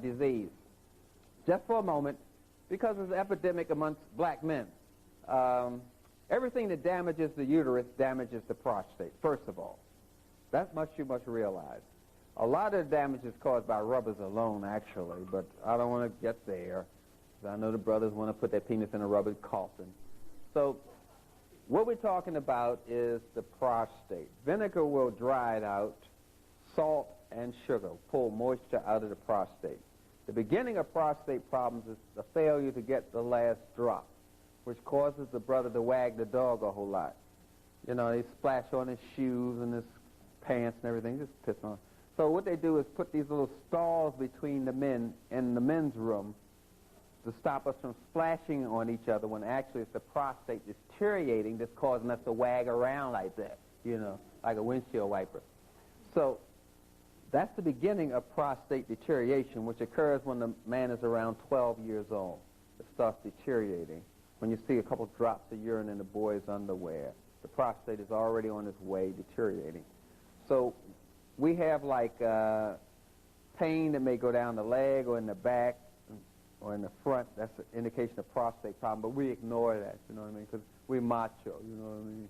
disease. Just for a moment, because it's an epidemic amongst black men. Everything that damages the uterus damages the prostate, first of all. That much you must realize. A lot of the damage is caused by rubbers alone, actually, but I don't want to get there. I know the brothers want to put their penis in a rubber coffin. So what we're talking about is the prostate. Vinegar will dry it out. Salt and sugar pull moisture out of the prostate. The beginning of prostate problems is the failure to get the last drop, which causes the brother to wag the dog a whole lot. You know, they splash on his shoes and his pants and everything, just piss on. So what they do is put these little stalls between the men in the men's room to stop us from splashing on each other, when actually it's the prostate deteriorating that's causing us to wag around like that, you know, like a windshield wiper. So that's the beginning of prostate deterioration, which occurs when the man is around 12 years old. It starts deteriorating. When you see a couple drops of urine in the boy's underwear, the prostate is already on its way deteriorating. So we have like pain that may go down the leg or in the back or in the front. That's an indication of prostate problem, but we ignore that, you know what I mean, because we're macho, you know what I mean.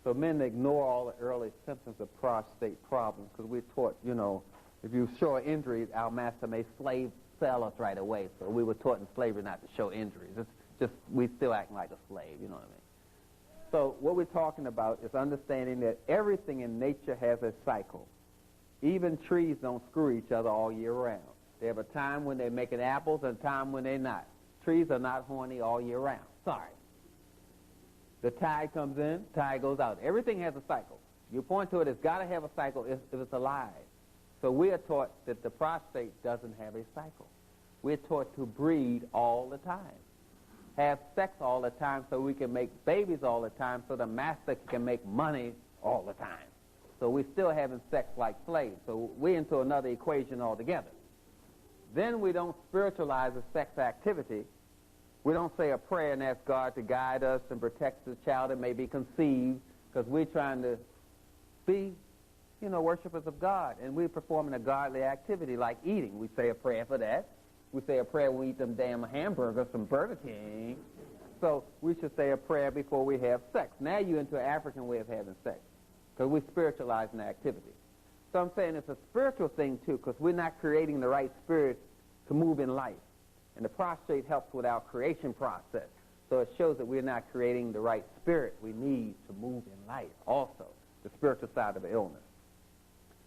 So men ignore all the early symptoms of prostate problems because we're taught, you know, if you show an injury, our master may sell us right away. So we were taught in slavery not to show injuries. It's just we still acting like a slave, you know what I mean. So what we're talking about is understanding that everything in nature has a cycle. Even trees don't screw each other all year round. They have a time when they're making apples and a time when they're not. Trees are not horny all year round. Sorry. The tide comes in, tide goes out. Everything has a cycle. You point to it, it's got to have a cycle if it's alive. So we are taught that the prostate doesn't have a cycle. We're taught to breed all the time, have sex all the time so we can make babies all the time so the master can make money all the time. So we're still having sex like slaves. So we're into another equation altogether. Then we don't spiritualize the sex activity. We don't say a prayer and ask God to guide us and protect the child that may be conceived, because we're trying to be, you know, worshipers of God, and we're performing a godly activity like eating. We say a prayer for that. We say a prayer when we eat them damn hamburgers from Burger King. So we should say a prayer before we have sex. Now you're into an African way of having sex, because we're spiritualizing the activity. So I'm saying it's a spiritual thing, too, because we're not creating the right spirit to move in life. And the prostate helps with our creation process. So it shows that we're not creating the right spirit we need to move in life also, the spiritual side of the illness.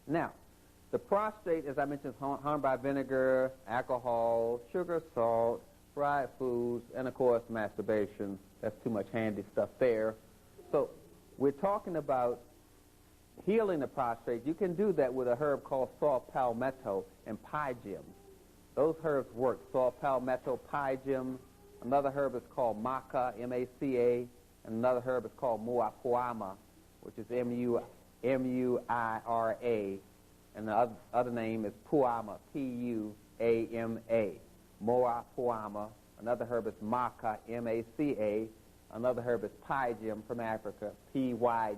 Now, the prostate, as I mentioned, is harmed by vinegar, alcohol, sugar, salt, fried foods, and, of course, masturbation. That's too much handy stuff there. So we're talking about healing the prostate. You can do that with a herb called saw palmetto and pygium. Those herbs work. Saw palmetto, pygium. Another herb is called maca, M-A-C-A. And another herb is called moapuama, which is M-U-I-R-A. And the other name is puama, P-U-A-M-A. Moapuama. Another herb is maca, M-A-C-A. Another herb is pygium from Africa, P-Y-G-E-U-M.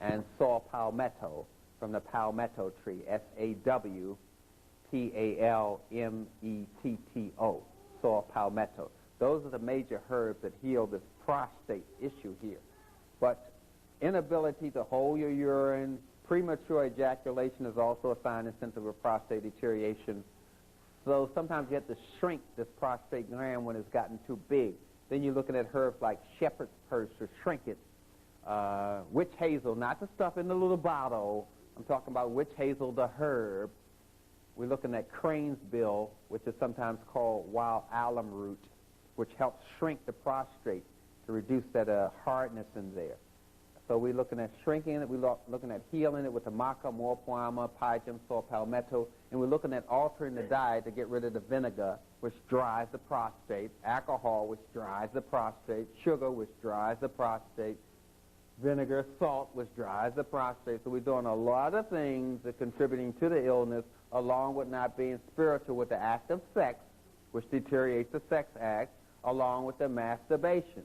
And saw palmetto from the palmetto tree, S-A-W-P-A-L-M-E-T-T-O, saw palmetto. Those are the major herbs that heal this prostate issue here. But inability to hold your urine, premature ejaculation is also a sign and symptom of prostate deterioration. So sometimes you have to shrink this prostate gland when it's gotten too big. Then you're looking at herbs like shepherd's purse to shrink it. Witch hazel, not the stuff in the little bottle. I'm talking about witch hazel, the herb. We're looking at crane's bill, which is sometimes called wild alum root, which helps shrink the prostate to reduce that hardness in there. So we're looking at shrinking it, we're looking at healing it with the maca, moapuama, pygium, saw palmetto, and we're looking at altering the diet to get rid of the vinegar, which dries the prostate, alcohol, which dries the prostate, sugar, which dries the prostate, vinegar, salt, which dries the prostate. So we're doing a lot of things that are contributing to the illness, along with not being spiritual with the act of sex, which deteriorates the sex act, along with the masturbation.